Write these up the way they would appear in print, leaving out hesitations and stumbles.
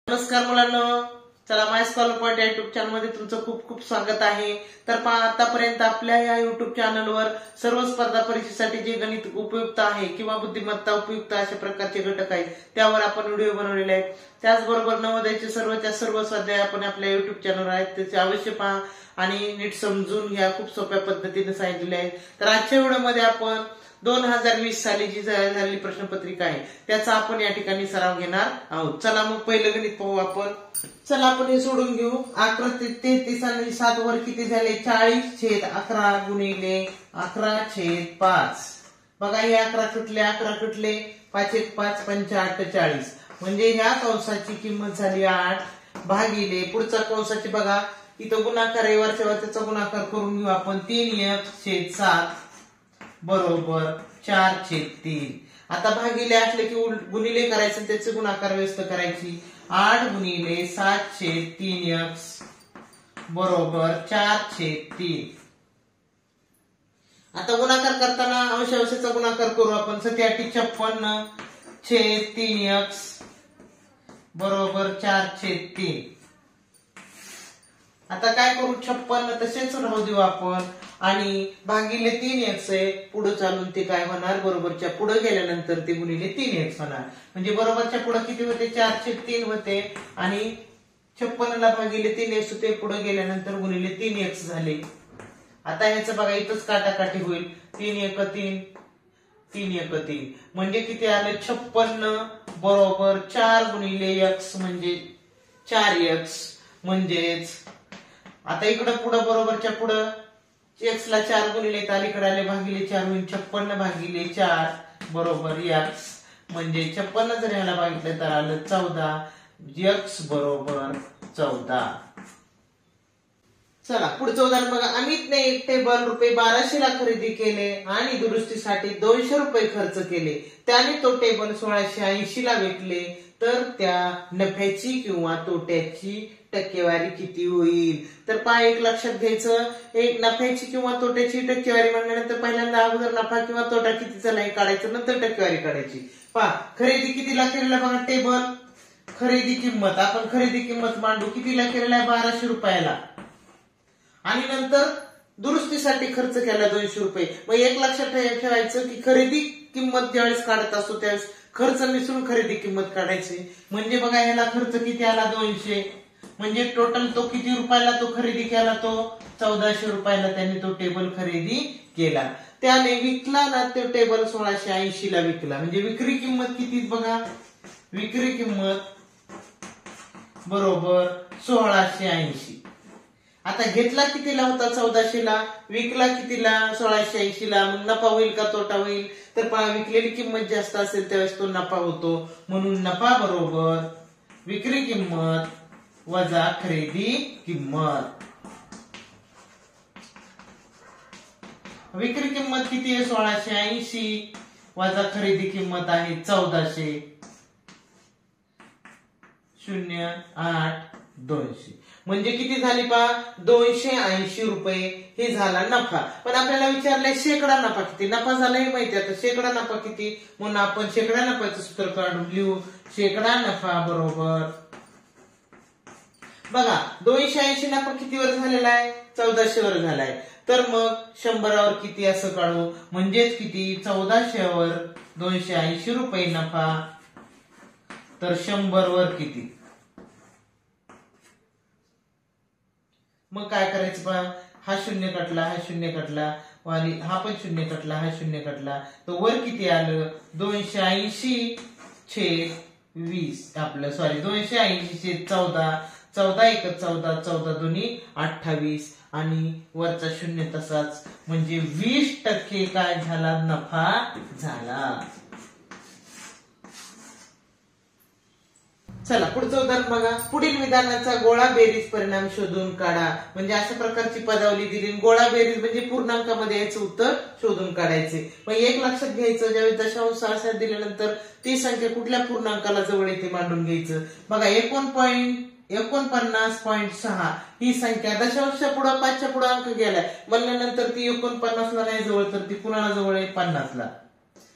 नमस्कार मुलांनो, चला माय स्कॉलर पॉइंट या युट्यूब चॅनल मध्ये तुमचं खूप खूप स्वागत आहे। तर आतापर्यंत आपल्या या युट्यूब चॅनलवर सर्व स्पर्धा परीक्षेसाठी जे गणित उपयुक्त आहे किंवा बुद्धिमत्ता उपयुक्त अशा प्रकारचे घटक आहेत त्यावर आपण व्हिडिओ बनवलेले आहेत। त्याचबरोबर नवोदयचे सर्व स्वाध्याय आपण आपल्या युट्यूब चॅनलवर आहेत, त्याचे अवश्य पहा आणि नीट समजून घ्या। खूप सोप्या पद्धतीने सांगितले आहे। तर आजच्या व्हिडिओमध्ये आपण 2020 साली जी झालेली प्रश्नपत्रिका आहे त्याचा आपण या ठिकाणी सराव घेणार आहोत। चला मग पहिलं गणित पाहू आपण। चला आपण हे सोडून घेऊ। 11 ते 33 आणि 7 वर किती झाले? 40/11 गुणिले 11/5। बघा हे 11 तुटले 5 1 5 5 48, म्हणजे ह्या कंसाची किंमत झाली 8 भागिले पुढचा कंसाची बघा इथं गुणाकार आहे, वरच्या त्याचा गुणाकार करून घेऊ आपण। 3x/7 बरोबर 4/3। आता भागिले असले की गुणिले करायचं, त्याचे गुणाकार व्यस्त करायची। 8 गुणिले 7/3x बरोबर 4/3। आता गुणाकार करताना अंशाचा गुणाकार करू आपण। 57/56/3x बरोबर 4/3। आता काय करू? 56 तसेच राहू देऊ आपण आणि भागिले 3x आहे, पुढे चालून ते काय होणार? बरोबरच्या पुढे गेल्यानंतर ते गुणिले 3x होणार, म्हणजे बरोबरच्या पुढे किती होते? 4/3 होते आणि 56 ला भागिले 3x होते, पुढे गेल्यानंतर गुणिले 3x झाले। आता ह्याचं बघा इथंच काटाकाटी होईल। 3 1 3 3 1 3 म्हणजे किती आले? 56 बरोबर 4 गुणिले x म्हणजे 4x। म्हणजेच आता इकडं पुढे बरोबरच्या पुढे x ला 4 गुणिले अलीकडे आले भागिले 4 होईल। 56 भागिले 4 बरोबर x, म्हणजे 56 जर ह्याला भागितलं तर आलं 14, x बरोबर 14। चला पुढचं उदाहरण बघा। अमितने एक टेबल रुपये 1200 ला खरेदी केले आणि दुरुस्तीसाठी 200 रुपये खर्च केले। त्याने तो टेबल 1680 ला विकले, तर त्या नफ्याची किंवा तोट्याची टक्केवारी किती होईल? तर पहा एक लक्षात घ्यायचं, एक नफ्याची किंवा तोट्याची टक्केवारी म्हणल्यानंतर पहिल्यांदा अगोदर नफा किंवा तोटा कितीचा नाही काढायचं, नंतर टक्केवारी काढायची। पहा खरेदी कितीला केलेला बघा टेबल, खरेदी किंमत आपण खरेदी किंमत मांडू, कितीला केलेला आहे? 1200 रुपयाला, आणि नंतर दुरुस्तीसाठी खर्च केला 200 रुपये। मग एक लक्षात ठेवायचं की खरेदी किंमत ज्यावेळेस काढत असतो त्यावेळेस खर्च मिसळून खरेदी किंमत काढायची। म्हणजे बघा ह्याला खर्च किती आला? 200, म्हणजे टोटल तो किती रुपयाला तो खरेदी केला? तो 1400 रुपयाला त्याने तो टेबल खरेदी केला। त्याने विकला ना तो टेबल 1680 ला विकला, म्हणजे विक्री किंमत किती बघा? विक्री किंमत बरोबर 1680। आता घेतला कितीला होता? 1400 ला, विकला कितीला? 1680 ला। मग नफा होईल का तोटा होईल? तर पहा विकलेली किंमत जास्त असेल त्यावेळेस तो नफा होतो, म्हणून नफा बरोबर विक्री किंमत वजा खरेदी किंमत। विक्री किंमत किती आहे? 1680 वजा खरेदी किंमत आहे 1400, 0.8 म्हणजे किती झाली पहा? 280 रुपये हे झाला नफा। पण आपल्याला विचारलंय शेकडा नफा किती? नफा झाला हे माहिती आहे, आता शेकडा नफा किती म्हणून आपण शेकडा नफ्याचं सूत्र काढून लिहू। शेकडा नफा बरोबर बघा 280 नफा कितीवर झालेला आहे? 1400 वर झालाय, तर मग 100 वर किती असं काढू, म्हणजेच किती? 1400 वर 280 रुपये नफा, तर 100 वर किती? मग काय करायचं पहा, हा शून्य कटला, हा शून्य कटला, वाली हा पण शून्य कटला, हा शून्य कटला, तर वर किती आलं? 280/20 आपलं 280/14, 14 1 14, 14 2 28 आणि वरचा शून्य तसाच, म्हणजे 20% काय झाला? नफा झाला। चला पुढचं उदाहरण बघा। पुढील विधानाचा गोळा बेरीज परिणाम शोधून काढा, म्हणजे अशा प्रकारची पदावली दिली। गोळा बेरीज म्हणजे पूर्णांकामध्ये याचं उत्तर शोधून काढायचे। मग एक लक्षात घ्यायचं, ज्यावेळी दशांश सहाशा दिल्यानंतर ती संख्या कुठल्या पूर्णांकाला जवळ येते मांडून घ्यायचं। बघा 49.6 ही संख्या दशांशच्या पुढे 5च्या पुढे अंक गेलाय म्हणल्यानंतर ती 49 ला नाही जवळ, तर ती कुणाला जवळ आहे? 50 ला।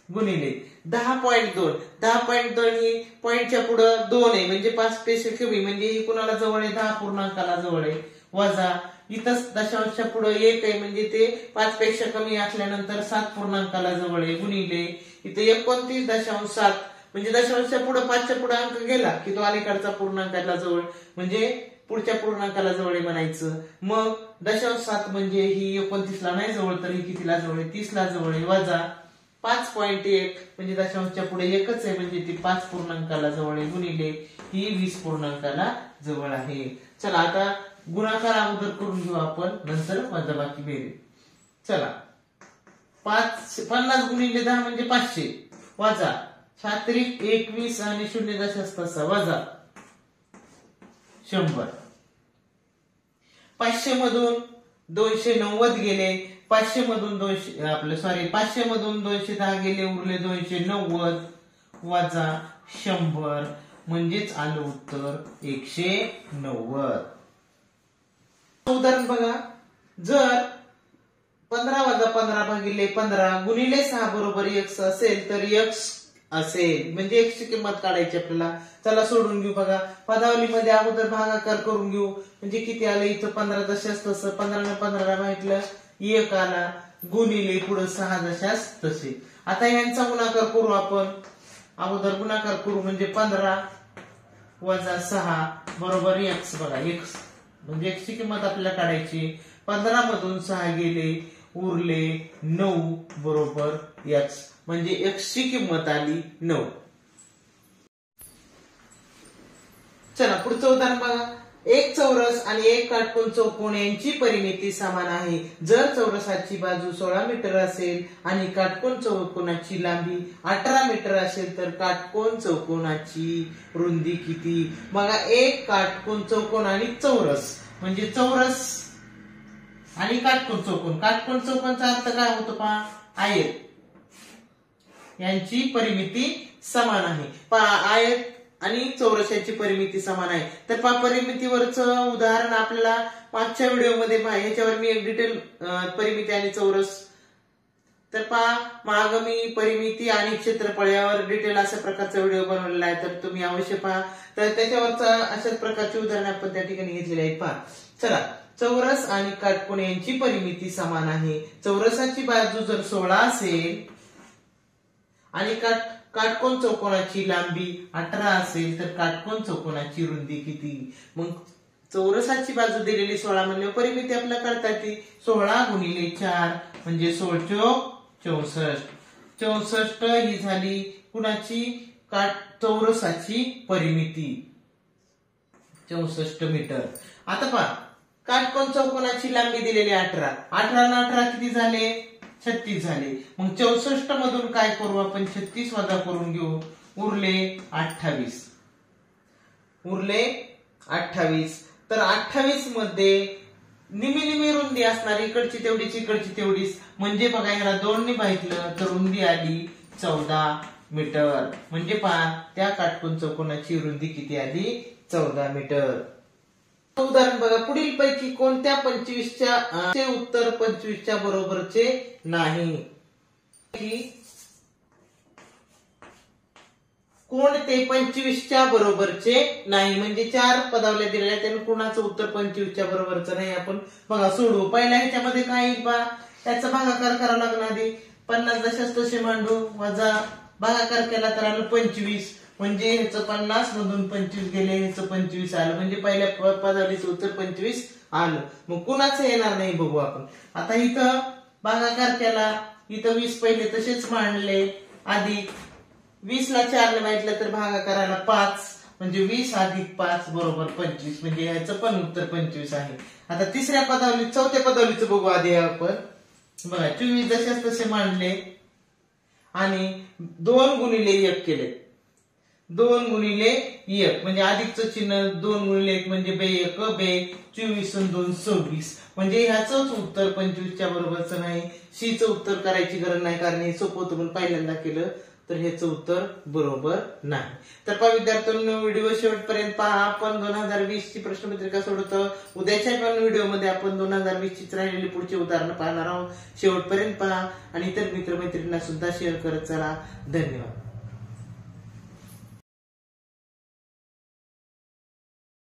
गुणिले 10.2. 10.2 ही पॉईंटच्या पुढे 2 आहे म्हणजे 5 पेक्षा कमी, म्हणजे ही कुणाला जवळ आहे? 10 पूर्णांकाला जवळ आहे. वजा इथं दशांशच्या पुढे 1 आहे म्हणजे ते 5 पेक्षा कमी असल्यानंतर 7 पूर्णांकाला जवळ आहे. गुणिले इथे 29.7 म्हणजे दशांशच्या पुढे 5च्या पुढे अंक गेला की तो अलीकडचा पूर्णांकाला जवळ म्हणजे पुढच्या पूर्णांकाला जवळ आहे म्हणायचं. मग 0.7 म्हणजे ही 29ला नाही जवळ तर ही कितीला जवळ आहे? 30ला जवळ आहे. वजा 5.1 म्हणजे दशांशच्या पुढे एकच आहे म्हणजे ती 5 पूर्णांकाला जवळ आहे. गुणिले ही 20 पूर्णांकाला जवळ आहे. चला आता गुणाकार अगोदर करून घेऊ आपण, नंतर वजाबाकी बेरीज. चला 50 गुणिले 10 म्हणजे 500 वजा 21 आणि 0.6 वजा 100. 500 मधून 290 गेले, 500 मधून 210 गेले, उरले 290 वजा 100 म्हणजेच आलं उत्तर 190. उदाहरण बघा, जर 15 वजा 15 भागिले 15 गुणिले 6 बरोबर x असेल तर x असेल म्हणजे x ची किंमत काढायची आपल्याला. चला सोडून घेऊ. बघा पदावलीमध्ये अगोदर भागाकार करून घेऊ म्हणजे किती आलं? इथं 15 दशांश तसं 15 ने 15 भागितलं 1 आला गुणिले पुढे 6 दशांश तसे. आता यांचा गुणाकार करू आपण. अगोदर गुणाकार करू म्हणजे 15 वजा 6 बरोबर x. बघा x म्हणजे x ची किंमत आपल्याला काढायची. 15 मधून 6 गेले, उरले 9 बरोबर x म्हणजे x ची किंमत आली 9. चला पुढचं उदाहरण बघा. एक चौरस आणि एक काटकोन चौकोन यांची परिमिती समान आहे. जर चौरसाची बाजू 16 मीटर असेल आणि काटकोन चौकोनाची लांबी 18 मीटर असेल तर काटकोन चौकोनाची रुंदी किती? बघा एक काटकोन चौकोन आणि चौरस म्हणजे चौरस आणि काटकोन चौकोन. काटकोन चौकोनचा अर्थ काय होतो पहा? आयत. यांची परिमिती समान आहे. पहा आयत आणि चौरसाची परिमिती समान आहे. तर पहा परिमितीवरचं उदाहरण आपल्याला मागच्या व्हिडिओमध्ये पहा, ह्याच्यावर मी एक डिटेल परिमिती आणि चौरस. तर पहा माग मी परिमिती आणि क्षेत्रफळ यावर डिटेल अशा प्रकारचा व्हिडिओ बनवलेला आहे तर तुम्ही अवश्य पहा. तर त्याच्यावरचा अशाच प्रकारची उदाहरणे आपण त्या ठिकाणी घेतलेली आहेत. पहा चला, चौरस आणि काटकोन यांची परिमिती समान आहे. चौरसाची बाजू जर 16 असेल आणि काटकोन चौकोनाची लांबी 18 असेल तर काटकोन चौकोनाची रुंदी किती? मग चौरसाची बाजू दिलेली 16 म्हणजे परिमिती आपल्याला करता येते. 16 गुणिले 4 म्हणजे 16 चौक 64. 64 ही झाली कुणाची? चौरसाची परिमिती 64 मीटर. आता पहा काटकोन चौकोनाची लांबी दिलेली 18. 18 ना 18 किती झाले? 36 झाले. मग 64 मधून काय करू आपण? 36 वजा करून घेऊ. उरले 28. उरले 28. तर 28 मध्ये निमी रुंदी असणार, इकडची तेवढीच इकडची तेवढीच म्हणजे बघा ह्याला 2 ने भागितलं तर रुंदी आली 14 मीटर. म्हणजे पहा त्या काटकोन चौकोनाची रुंदी किती आली? 14 मीटर. उदाहरण बघा, पुढील पैकी कोणत्या 25च्या उत्तर 25च्या बरोबरचे नाही? कोणते 25च्या बरोबरचे नाही म्हणजे 4 पदावल्या दिलेल्या त्यानं कोणाचं उत्तर 25च्या बरोबरचं नाही. आपण बघा सोडवू. पहिल्या ह्याच्यामध्ये काय येईल पहा, त्याचा भागाकार करावा लागणार आधी. 50 दशांश तसे मांडू वजा भागाकार केला तर आलं 25 म्हणजे ह्याचं 50 मधून 25 गेले, ह्याचं 25 आलं म्हणजे पहिल्या पदावलीचं उत्तर 25 आलं. मग कुणाचं येणार नाही बघू आपण. आता इथं भागाकार केला, इथं 20 पहिले तसेच मांडले, अधिक 20 ला 4 ने माहितलं तर भागाकाराला 5 म्हणजे 20 अधिक 5 बरोबर 25 म्हणजे ह्याचं पण उत्तर 25 आहे. आता तिसऱ्या पदावली चौथ्या पदावलीचं बघू आधी आपण. बघा 24 दशांश तसे मांडले आणि 2 गुणिले 1 केले. 2 गुणिले 1 म्हणजे अधिकचं चिन्ह 2 गुणिले 1 म्हणजे बे 1 बे 24 आणि 2 26 म्हणजे ह्याचंच उत्तर 25च्या बरोबरचं नाही. सी चं उत्तर करायची गरज नाही कारण हे सोपं होतं पण पहिल्यांदा केलं तर ह्याचं उत्तर बरोबर नाही. तर पहा विद्यार्थ्यांनो, व्हिडिओ शेवटपर्यंत पहा. आपण 2020 ची प्रश्नपत्रिका सोडवतो. उद्याच्या पण व्हिडिओमध्ये आपण 2020 ची राहिलेली पुढची उदाहरणं पाहणार आहोत. शेवटपर्यंत पहा आणि इतर मित्रमैत्रिणींना सुद्धा शेअर करत चला. धन्यवाद.